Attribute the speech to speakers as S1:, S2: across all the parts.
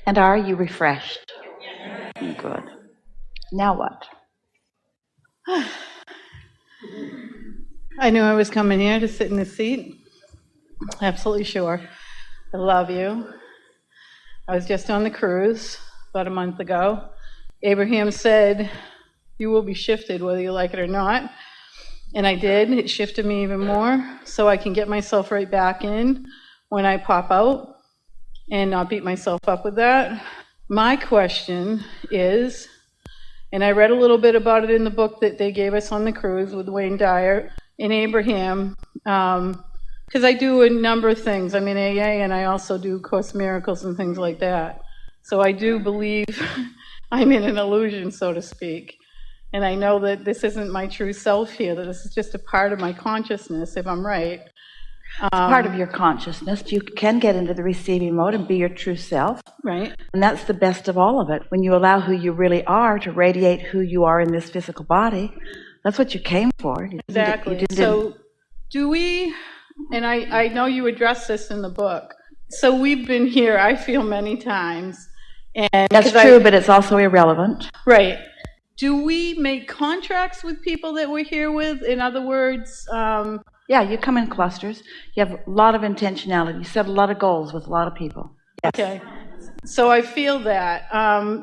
S1: And are you refreshed? Good. Now what?
S2: I knew I was coming here to sit in this seat. Absolutely sure. I love you. I was just on the cruise about a month ago. Abraham said, you will be shifted whether you like it or not. And I did. It shifted me even more so I can get myself right back in when I pop out and not beat myself up with that. My question is, and I read a little bit about it in the book that they gave us on the cruise with Wayne Dyer and Abraham, because I do a number of things. I'm in AA and I also do Course in Miracles and things like that. So I do believe I'm in an illusion, so to speak. And I know that this isn't my true self here, that this is just a part of my consciousness, if I'm right.
S1: It's part of your consciousness. You can get into the receiving mode and be your true self.
S2: Right.
S1: And that's the best of all of it. When you allow who you really are to radiate who you are in this physical body, that's what you came for.
S2: Exactly. So do we, and I know you addressed this in the book, so we've been here, I feel, many times. And
S1: that's true, but it's also irrelevant.
S2: Right. Do we make contracts with people that we're here with? In other words...
S1: yeah, you come in clusters. You have a lot of intentionality. You set a lot of goals with a lot of people. Yes.
S2: Okay. So I feel that.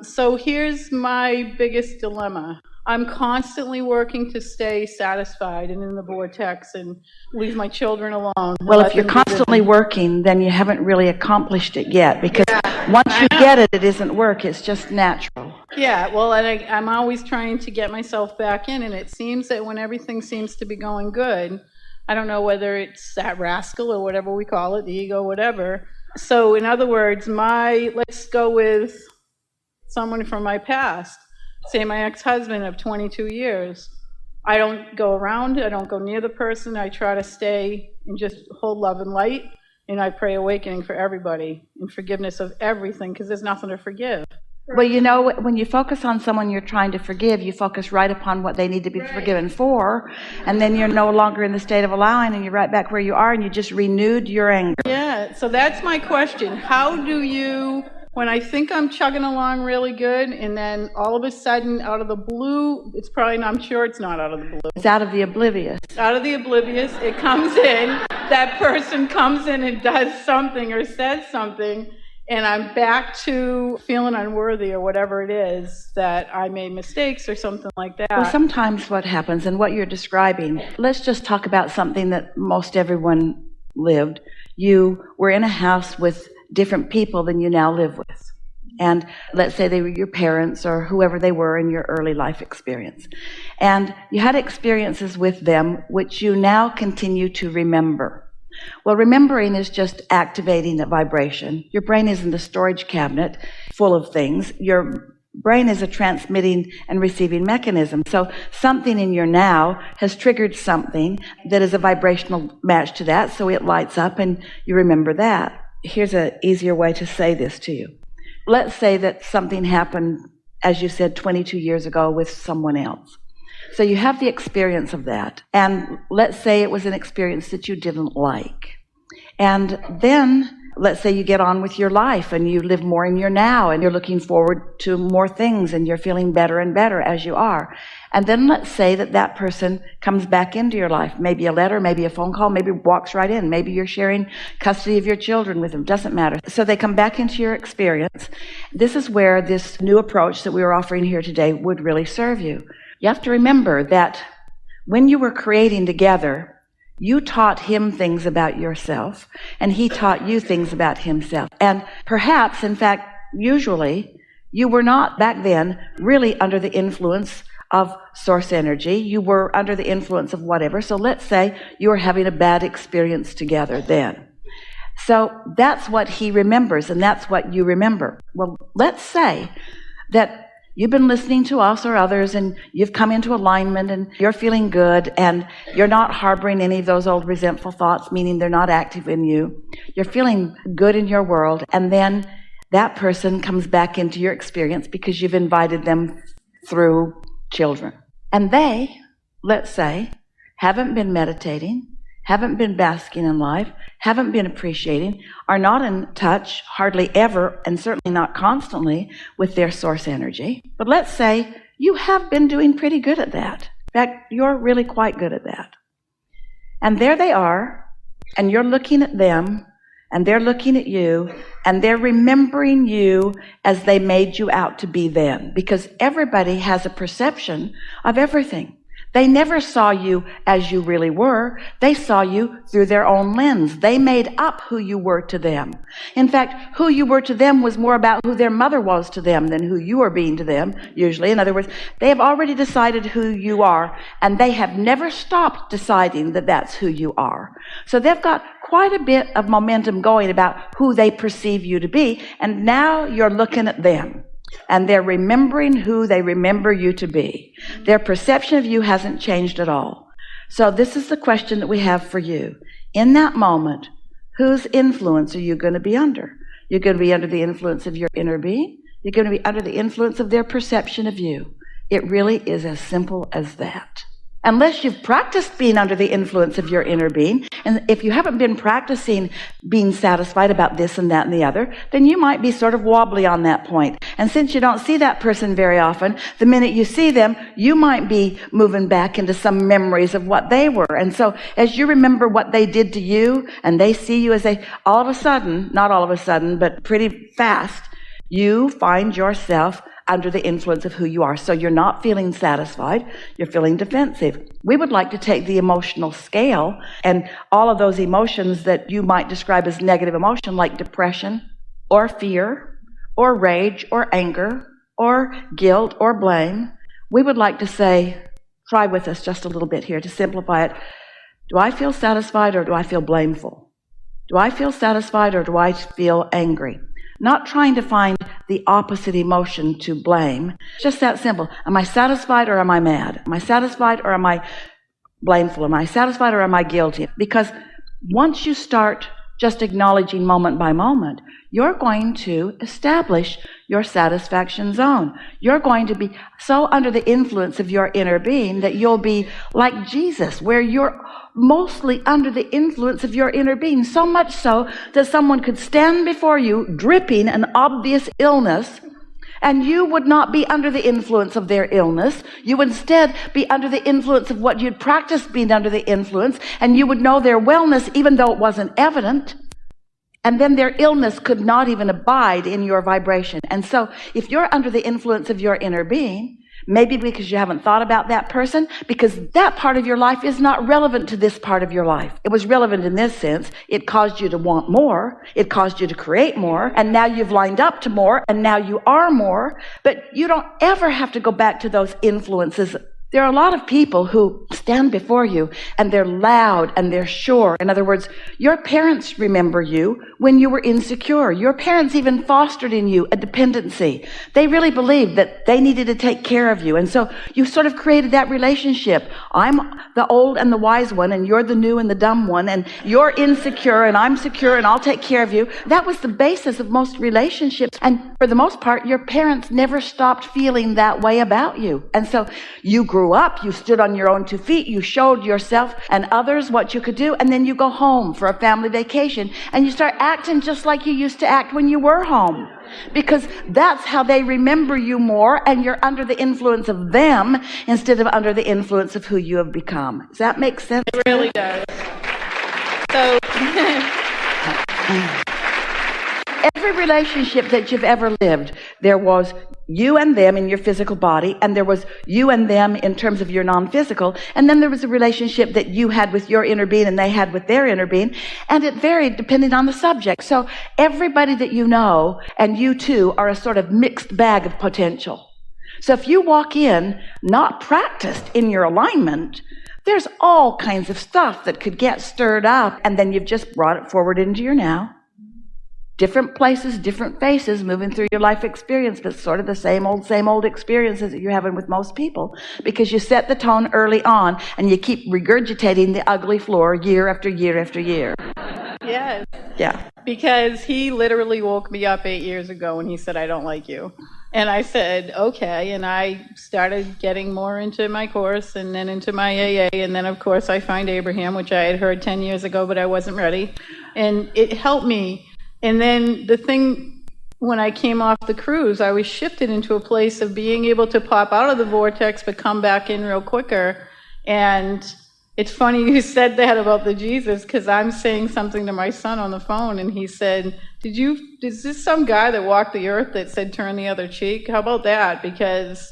S2: So here's my biggest dilemma. I'm constantly working to stay satisfied and in the vortex and leave my children alone.
S1: Well, if you're constantly working, then you haven't really accomplished it yet, because once you get it, it isn't work. It's just natural.
S2: Yeah, well, and I'm always trying to get myself back in, and it seems that when everything seems to be going good, I don't know whether it's that rascal or whatever we call it, the ego, whatever. So in other words, let's go with someone from my past, say my ex-husband of 22 years. I don't go around, I don't go near the person, I try to stay and just hold love and light, and I pray awakening for everybody and forgiveness of everything, because there's nothing to forgive.
S1: Well, you know, when you focus on someone you're trying to forgive, you focus right upon what they need to be forgiven for, and then you're no longer in the state of allowing, and you're right back where you are, and you just renewed your anger.
S2: Yeah, so that's my question. How do you, when I think I'm chugging along really good, and then all of a sudden, out of the blue, I'm sure it's not out of the blue.
S1: It's out of the oblivious.
S2: Out of the oblivious, it comes in, that person comes in and does something or says something, and I'm back to feeling unworthy or whatever it is, that I made mistakes or something like that.
S1: Well, sometimes what happens, and what you're describing, let's just talk about something that most everyone lived. You were in a house with different people than you now live with. And let's say they were your parents or whoever they were in your early life experience. And you had experiences with them which you now continue to remember. Well, remembering is just activating a vibration. Your brain isn't a storage cabinet full of things. Your brain is a transmitting and receiving mechanism. So something in your now has triggered something that is a vibrational match to that, so it lights up and you remember that. Here's an easier way to say this to you. Let's say that something happened, as you said, 22 years ago with someone else. So you have the experience of that. And let's say it was an experience that you didn't like. And then let's say you get on with your life and you live more in your now and you're looking forward to more things and you're feeling better and better as you are. And then let's say that that person comes back into your life, maybe a letter, maybe a phone call, maybe walks right in, maybe you're sharing custody of your children with them, doesn't matter. So they come back into your experience. This is where this new approach that we are offering here today would really serve you. You have to remember that when you were creating together, you taught him things about yourself, and he taught you things about himself. And perhaps, in fact, usually, you were not back then really under the influence of source energy. You were under the influence of whatever. So let's say you were having a bad experience together then. So that's what he remembers, and that's what you remember. Well, let's say that you've been listening to us or others, and you've come into alignment, and you're feeling good, and you're not harboring any of those old resentful thoughts, meaning they're not active in you. You're feeling good in your world, and then that person comes back into your experience because you've invited them through children. And they, let's say, haven't been meditating, haven't been basking in life, haven't been appreciating, are not in touch hardly ever, and certainly not constantly, with their source energy. But let's say you have been doing pretty good at that. In fact, you're really quite good at that. And there they are, and you're looking at them, and they're looking at you, and they're remembering you as they made you out to be then. Because everybody has a perception of everything. They never saw you as you really were. They saw you through their own lens. They made up who you were to them. In fact, who you were to them was more about who their mother was to them than who you are being to them, usually. In other words, they have already decided who you are, and they have never stopped deciding that that's who you are. So they've got quite a bit of momentum going about who they perceive you to be, and now you're looking at them. And they're remembering who they remember you to be. Their perception of you hasn't changed at all. So this is the question that we have for you. In that moment, whose influence are you going to be under? You're going to be under the influence of your inner being. You're going to be under the influence of their perception of you. It really is as simple as that. Unless you've practiced being under the influence of your inner being, and if you haven't been practicing being satisfied about this and that and the other, then you might be sort of wobbly on that point. And since you don't see that person very often, the minute you see them, you might be moving back into some memories of what they were. And so as you remember what they did to you, and they see you as they, all of a sudden, not all of a sudden, but pretty fast, you find yourself under the influence of who you are. So you're not feeling satisfied, you're feeling defensive. We would like to take the emotional scale and all of those emotions that you might describe as negative emotion, like depression or fear or rage or anger or guilt or blame. We would like to say, try with us just a little bit here to simplify it. Do I feel satisfied or do I feel blameful? Do I feel satisfied or do I feel angry? Not trying to find the opposite emotion to blame. Just that simple. Am I satisfied or am I mad? Am I satisfied or am I blameful? Am I satisfied or am I guilty? Because once you start just acknowledging moment by moment, you're going to establish your satisfaction zone. You're going to be so under the influence of your inner being that you'll be like Jesus, where you're mostly under the influence of your inner being, so much so that someone could stand before you dripping an obvious illness, and you would not be under the influence of their illness. You would instead be under the influence of what you'd practiced being under the influence, and you would know their wellness even though it wasn't evident. And then their illness could not even abide in your vibration. And so if you're under the influence of your inner being, maybe because you haven't thought about that person, because that part of your life is not relevant to this part of your life. It was relevant in this sense. It caused you to want more. It caused you to create more. And now you've lined up to more. And now you are more. But you don't ever have to go back to those influences. There are a lot of people who stand before you and they're loud and they're sure. In other words, your parents remember you when you were insecure. Your parents even fostered in you a dependency. They really believed that they needed to take care of you. And so you sort of created that relationship. I'm the old and the wise one, and you're the new and the dumb one, and you're insecure and I'm secure and I'll take care of you. That was the basis of most relationships. And for the most part, your parents never stopped feeling that way about you. And so you grew up, you stood on your own 2 feet, you showed yourself and others what you could do, and then you go home for a family vacation and you start acting just like you used to act when you were home, because that's how they remember you more, and you're under the influence of them instead of under the influence of who you have become. Does that make sense?
S2: It really does. So
S1: every relationship that you've ever lived, there was you and them in your physical body, and there was you and them in terms of your non-physical, and then there was a relationship that you had with your inner being and they had with their inner being, and it varied depending on the subject. So everybody that you know and you too are a sort of mixed bag of potential. So if you walk in not practiced in your alignment, there's all kinds of stuff that could get stirred up, and then you've just brought it forward into your now. Different places, different faces moving through your life experience, but sort of the same old experiences that you're having with most people, because you set the tone early on and you keep regurgitating the ugly floor year after year after year.
S2: yes.
S1: Yeah.
S2: Because he literally woke me up 8 years ago and he said, I don't like you. And I said, okay. And I started getting more into my course and then into my AA. And then, of course, I find Abraham, which I had heard 10 years ago, but I wasn't ready. And it helped me. And then the thing, when I came off the cruise, I was shifted into a place of being able to pop out of the vortex, but come back in real quicker. And it's funny you said that about the Jesus, because I'm saying something to my son on the phone, and he said, is this some guy that walked the earth that said turn the other cheek? How about that? Because,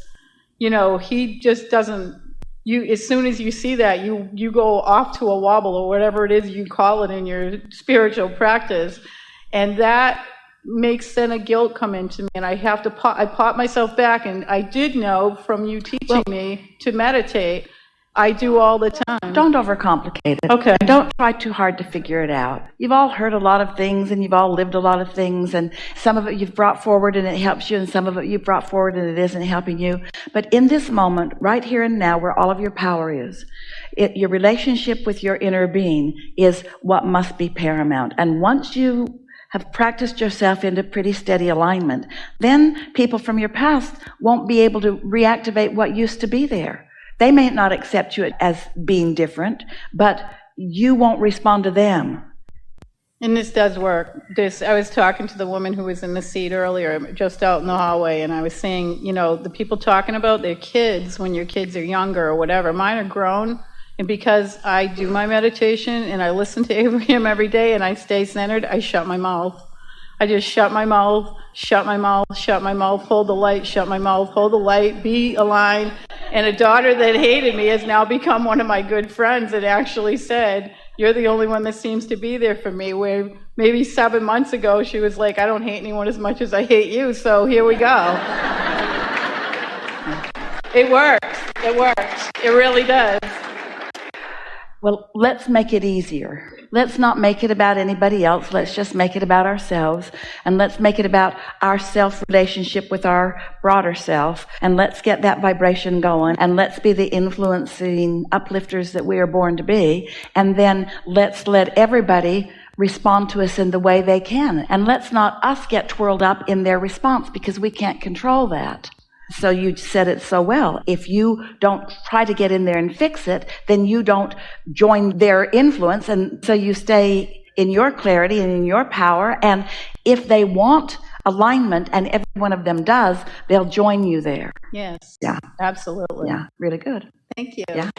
S2: he just doesn't, as soon as you see that, you go off to a wobble or whatever it is you call it in your spiritual practice. And that makes then a guilt come into me, and I have to I pop myself back, and I did know from you teaching me to meditate. I do all the time.
S1: Don't overcomplicate it.
S2: Okay.
S1: And don't try too hard to figure it out. You've all heard a lot of things, and you've all lived a lot of things, and some of it you've brought forward and it helps you, and some of it you've brought forward and it isn't helping you. But in this moment, right here and now, where all of your power is, your relationship with your inner being is what must be paramount. And once you have practiced yourself into pretty steady alignment, then people from your past won't be able to reactivate what used to be there. They may not accept you as being different, but you won't respond to them.
S2: And this does work. I was talking to the woman who was in the seat earlier, just out in the hallway, and I was saying, the people talking about their kids when your kids are younger or whatever, mine are grown, and because I do my meditation and I listen to Abraham every day and I stay centered, I shut my mouth. I just shut my mouth, shut my mouth, shut my mouth, hold the light, shut my mouth, hold the light, be aligned. And a daughter that hated me has now become one of my good friends and actually said, you're the only one that seems to be there for me, where maybe 7 months ago she was like, I don't hate anyone as much as I hate you, so here we go. It works. It works. It really does.
S1: Well, let's make it easier. Let's not make it about anybody else. Let's just make it about ourselves. And let's make it about our self-relationship with our broader self. And let's get that vibration going. And let's be the influencing uplifters that we are born to be. And then let's let everybody respond to us in the way they can. And let's not us get twirled up in their response, because we can't control that. So you said it so well. If you don't try to get in there and fix it, then you don't join their influence. And so you stay in your clarity and in your power. And if they want alignment, and every one of them does, they'll join you there.
S2: Yes.
S1: Yeah.
S2: Absolutely.
S1: Yeah. Really good.
S2: Thank you.
S1: Yeah.